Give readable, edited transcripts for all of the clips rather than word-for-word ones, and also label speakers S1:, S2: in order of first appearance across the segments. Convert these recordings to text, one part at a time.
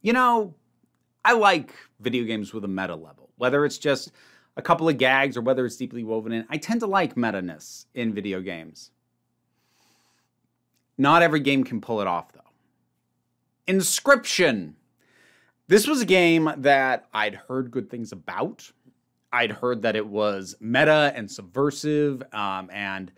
S1: You know, I like video games with a meta level, whether it's just a couple of gags or whether it's deeply woven in. I tend to like meta-ness in video games. Not every game can pull it off, though. Inscryption. This was a game that I'd heard good things about. I'd heard that it was meta and subversive, and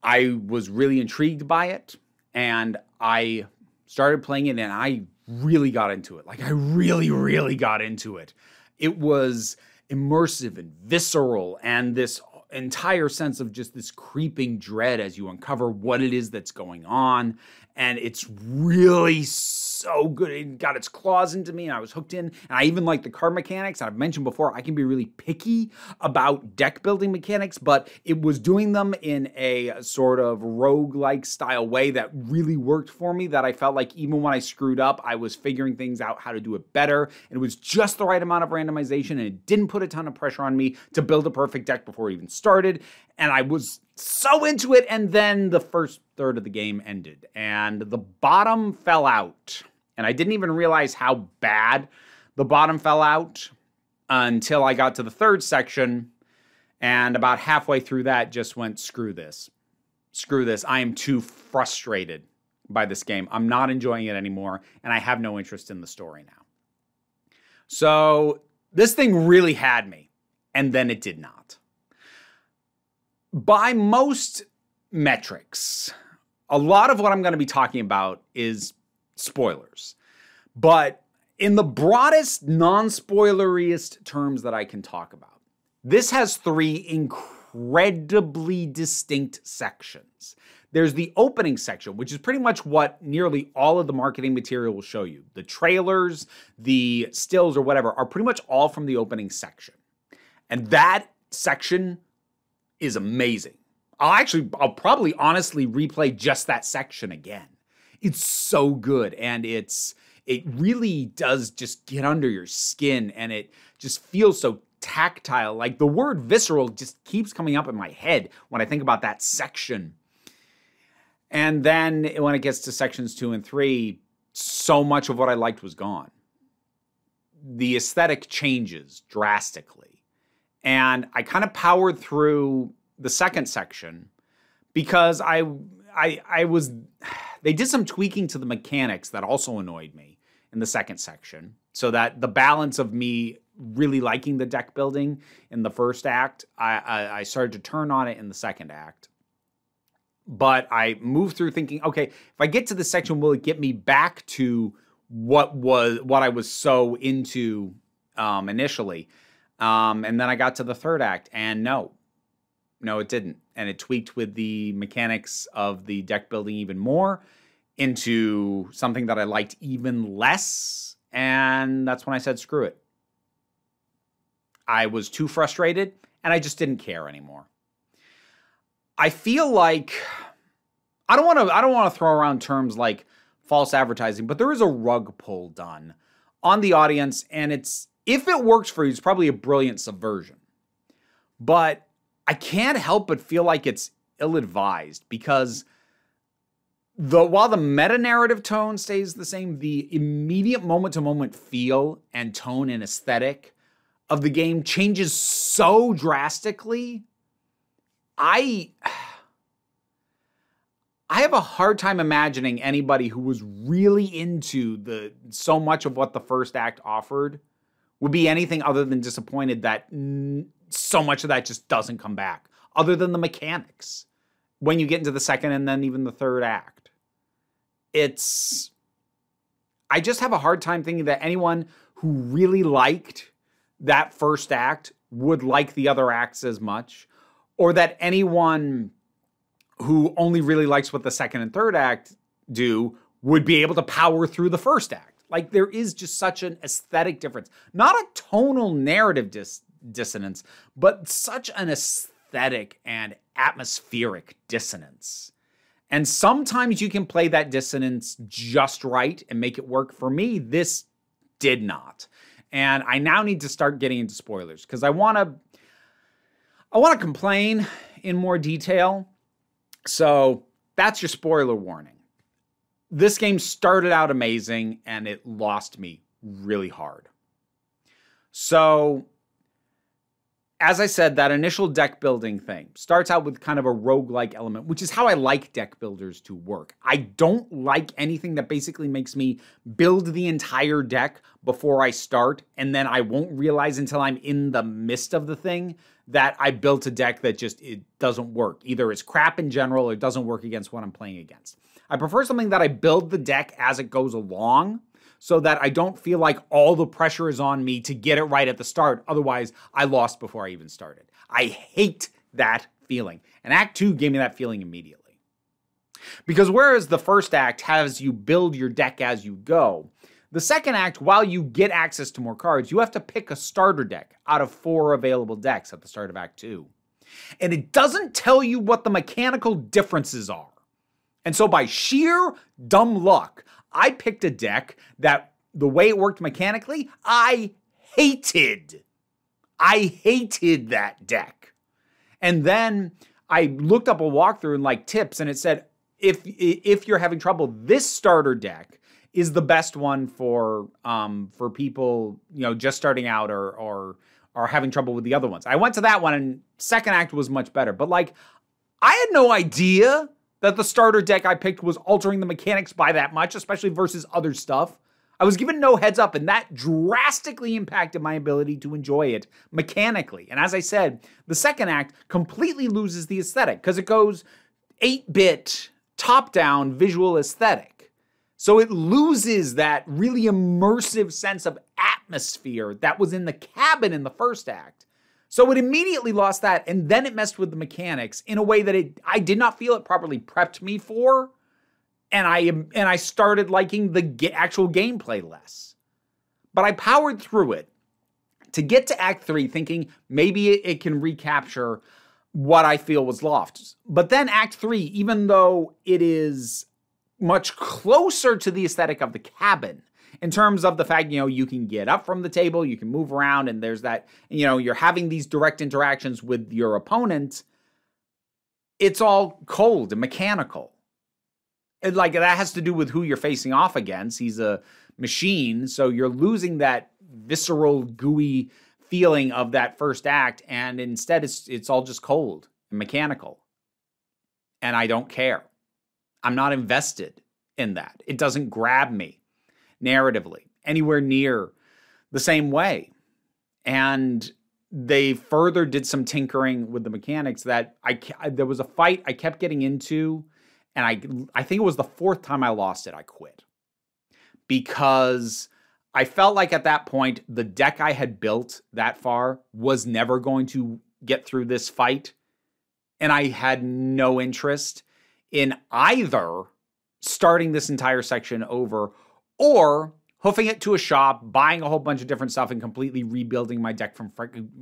S1: I was really intrigued by it. And I started playing it, and I really got into it. Like, I really, really got into it. It was immersive and visceral, and this entire sense of just this creeping dread as you uncover what it is that's going on. And it's really so good. It got its claws into me and I was hooked in. And I even like the card mechanics. I've mentioned before, I can be really picky about deck building mechanics, but it was doing them in a sort of roguelike style way that really worked for me, that I felt like even when I screwed up, I was figuring things out how to do it better. And it was just the right amount of randomization, and it didn't put a ton of pressure on me to build a perfect deck before it even started. And I was so into it, and then the first third of the game ended, and the bottom fell out. And I didn't even realize how bad the bottom fell out until I got to the third section, and about halfway through that just went, screw this. Screw this. I am too frustrated by this game. I'm not enjoying it anymore, and I have no interest in the story now. So this thing really had me, and then it did not. By most metrics, a lot of what I'm going to be talking about is spoilers. But in the broadest, non-spoileriest terms that I can talk about, this has three incredibly distinct sections. There's the opening section, which is pretty much what nearly all of the marketing material will show you. The trailers, the stills, or whatever are pretty much all from the opening section. And that section is amazing. I'll probably honestly replay just that section again. It's so good, and it really does just get under your skin, and it just feels so tactile. Like, the word visceral just keeps coming up in my head when I think about that section. And then when it gets to sections 2 and 3, so much of what I liked was gone. The aesthetic changes drastically. And I kind of powered through the second section because they did some tweaking to the mechanics that also annoyed me in the second section, so that the balance of me really liking the deck building in the first act, I started to turn on it in the second act. But I moved through thinking, okay, if I get to this section, will it get me back to what I was so into initially? And then I got to the third act, and no, it didn't. And it tweaked with the mechanics of the deck building even more into something that I liked even less. And that's when I said, screw it. I was too frustrated, and I just didn't care anymore. I feel like, I don't want to throw around terms like false advertising, but there is a rug pull done on the audience, and if it works for you, it's probably a brilliant subversion. But I can't help but feel like it's ill-advised, because while the meta-narrative tone stays the same, the immediate moment-to-moment feel and tone and aesthetic of the game changes so drastically. I have a hard time imagining anybody who was really into so much of what the first act offered would be anything other than disappointed that so much of that just doesn't come back, other than the mechanics, when you get into the second and then even the third act. I just have a hard time thinking that anyone who really liked that first act would like the other acts as much, or that anyone who only really likes what the second and third act do would be able to power through the first act. Like, there is just such an aesthetic difference. Not a tonal narrative dissonance, but such an aesthetic and atmospheric dissonance. And sometimes you can play that dissonance just right and make it work. For me, this did not. And I now need to start getting into spoilers, because I want to complain in more detail. So that's your spoiler warning. This game started out amazing, and it lost me really hard. So, as I said, that initial deck building thing starts out with kind of a roguelike element, which is how I like deck builders to work. I don't like anything that basically makes me build the entire deck before I start, and then I won't realize until I'm in the midst of the thing that I built a deck that it doesn't work. Either it's crap in general or it doesn't work against what I'm playing against. I prefer something that I build the deck as it goes along, so that I don't feel like all the pressure is on me to get it right at the start. Otherwise, I lost before I even started. I hate that feeling. And Act 2 gave me that feeling immediately. Because whereas the first act has you build your deck as you go, the second act, while you get access to more cards, you have to pick a starter deck out of 4 available decks at the start of Act 2. And it doesn't tell you what the mechanical differences are. And so by sheer dumb luck, I picked a deck that the way it worked mechanically, I hated. I hated that deck. And then I looked up a walkthrough and like tips, and it said, if you're having trouble, this starter deck is the best one for people, just starting out or having trouble with the other ones. I went to that one, and second act was much better. But like, I had no idea that the starter deck I picked was altering the mechanics by that much, especially versus other stuff. I was given no heads up, and that drastically impacted my ability to enjoy it mechanically. And as I said, the second act completely loses the aesthetic because it goes 8-bit, top-down visual aesthetic. So it loses that really immersive sense of atmosphere that was in the cabin in the first act. So it immediately lost that, and then it messed with the mechanics in a way that I did not feel it properly prepped me for, and I started liking the actual gameplay less. But I powered through it to get to Act 3 thinking maybe it can recapture what I feel was lost. But then Act 3, even though it is much closer to the aesthetic of the cabin, in terms of the fact, you can get up from the table, you can move around, and there's that, you're having these direct interactions with your opponent. It's all cold and mechanical. And like, that has to do with who you're facing off against. He's a machine, so you're losing that visceral, gooey feeling of that first act, and instead it's all just cold and mechanical. And I don't care. I'm not invested in that. It doesn't grab me narratively anywhere near the same way. And they further did some tinkering with the mechanics that there was a fight I kept getting into, and I think it was the 4th time I lost it, I quit. Because I felt like at that point, the deck I had built that far was never going to get through this fight. And I had no interest in either starting this entire section over or hoofing it to a shop, buying a whole bunch of different stuff, and completely rebuilding my deck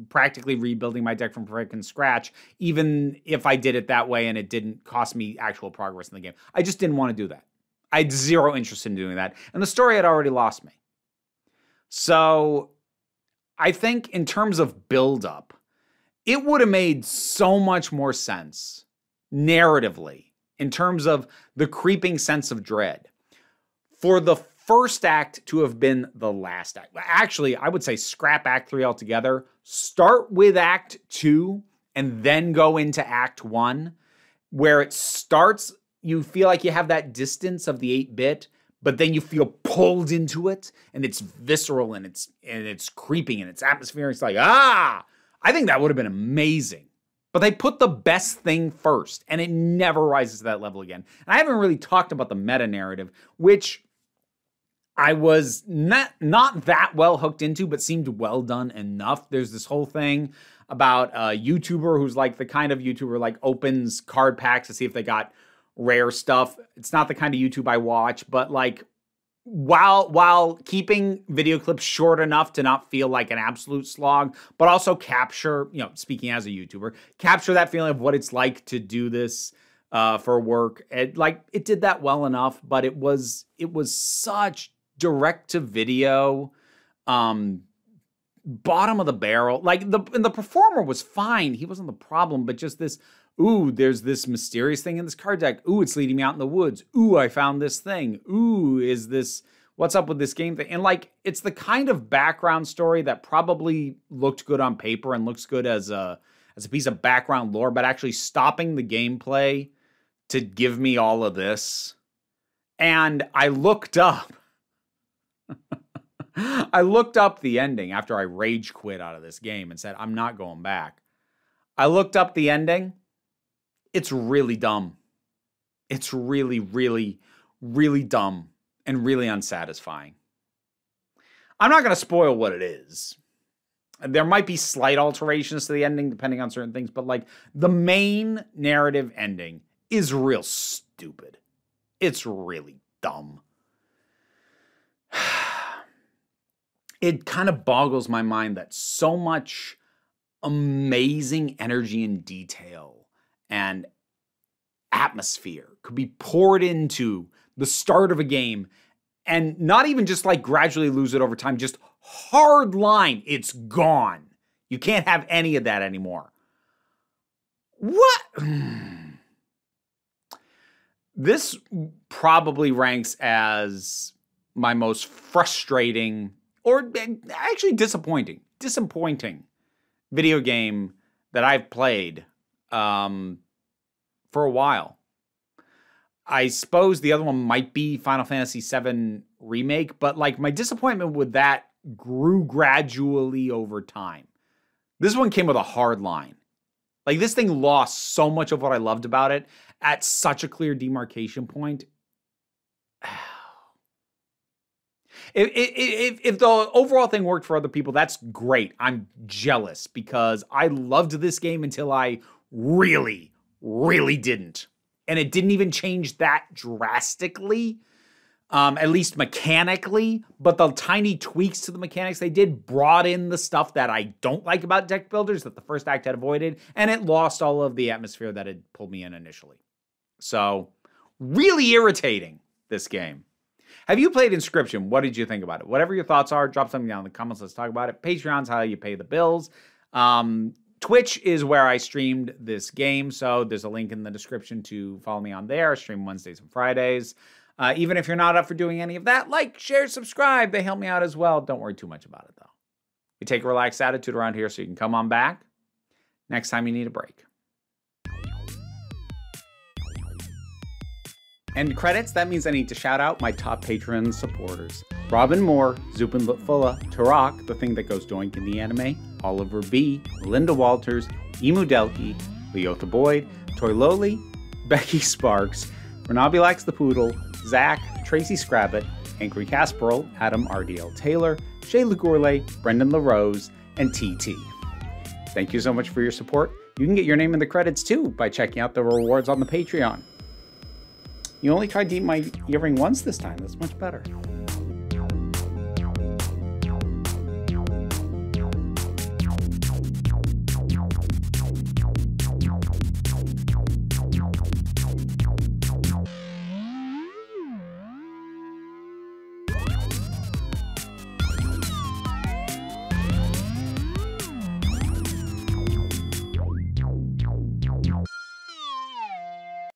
S1: practically rebuilding my deck from frickin' scratch, even if I did it that way and it didn't cost me actual progress in the game. I just didn't want to do that. I had zero interest in doing that, and the story had already lost me. So I think in terms of build-up, it would have made so much more sense narratively in terms of the creeping sense of dread for the first act to have been the last act. Actually, I would say scrap Act 3 altogether. Start with Act 2 and then go into Act 1, where it starts, you feel like you have that distance of the 8-bit, but then you feel pulled into it, and it's visceral, and it's creeping, and it's atmospheric. It's like, I think that would have been amazing. But they put the best thing first, and it never rises to that level again. And I haven't really talked about the meta narrative, which I was not that well hooked into, but seemed well done enough. There's this whole thing about a YouTuber who's like the kind of YouTuber like opens card packs to see if they got rare stuff. It's not the kind of YouTube I watch, but like while keeping video clips short enough to not feel like an absolute slog, but also capture, speaking as a YouTuber, capture that feeling of what it's like to do this for work. It did that well enough, but it was such direct to video, bottom of the barrel. Like the performer was fine. He wasn't the problem, but just this, there's this mysterious thing in this card deck. It's leading me out in the woods. I found this thing. Is this what's up with this game thing? And like, it's the kind of background story that probably looked good on paper and looks good as a piece of background lore, but actually stopping the gameplay to give me all of this. And I looked up. I looked up the ending after I rage quit out of this game and said, I'm not going back. I looked up the ending. It's really dumb. It's really, really, really dumb and really unsatisfying. I'm not going to spoil what it is. There might be slight alterations to the ending depending on certain things, but like the main narrative ending is real stupid. It's really dumb. It kind of boggles my mind that so much amazing energy and detail and atmosphere could be poured into the start of a game and not even just like gradually lose it over time, just hard line, it's gone. You can't have any of that anymore. What? This probably ranks as my most frustrating or actually disappointing video game that I've played for a while. I suppose the other one might be Final Fantasy VII Remake, but like my disappointment with that grew gradually over time. This one came with a hard line. Like this thing lost so much of what I loved about it at such a clear demarcation point. If the overall thing worked for other people, that's great. I'm jealous because I loved this game until I really, really didn't. And it didn't even change that drastically, at least mechanically. But the tiny tweaks to the mechanics they did brought in the stuff that I don't like about deck builders that the first act had avoided. And it lost all of the atmosphere that had pulled me in initially. So really irritating, this game. Have you played Inscryption? What did you think about it? Whatever your thoughts are, drop something down in the comments. Let's talk about it. Patreon's how you pay the bills. Twitch is where I streamed this game, so there's a link in the description to follow me on there. I stream Wednesdays and Fridays. Even if you're not up for doing any of that, like, share, subscribe. They help me out as well. Don't worry too much about it, though. We take a relaxed attitude around here so you can come on back next time you need a break. End credits, that means I need to shout out my top Patreon supporters. Robin Moore, Zupin Lutfula, Tarak, the thing that goes doink in the anime, Oliver B., Linda Walters, Emu Delkey, Leotha Boyd, Toy Loli, Becky Sparks, Renabilax the Poodle, Zach, Tracy Scrabbit, Angry Casperl, Adam RDL Taylor, Shay Lagourlay, Brendan LaRose, and TT. Thank you so much for your support. You can get your name in the credits too by checking out the rewards on the Patreon. You only tried to eat my earring once this time. That's much better.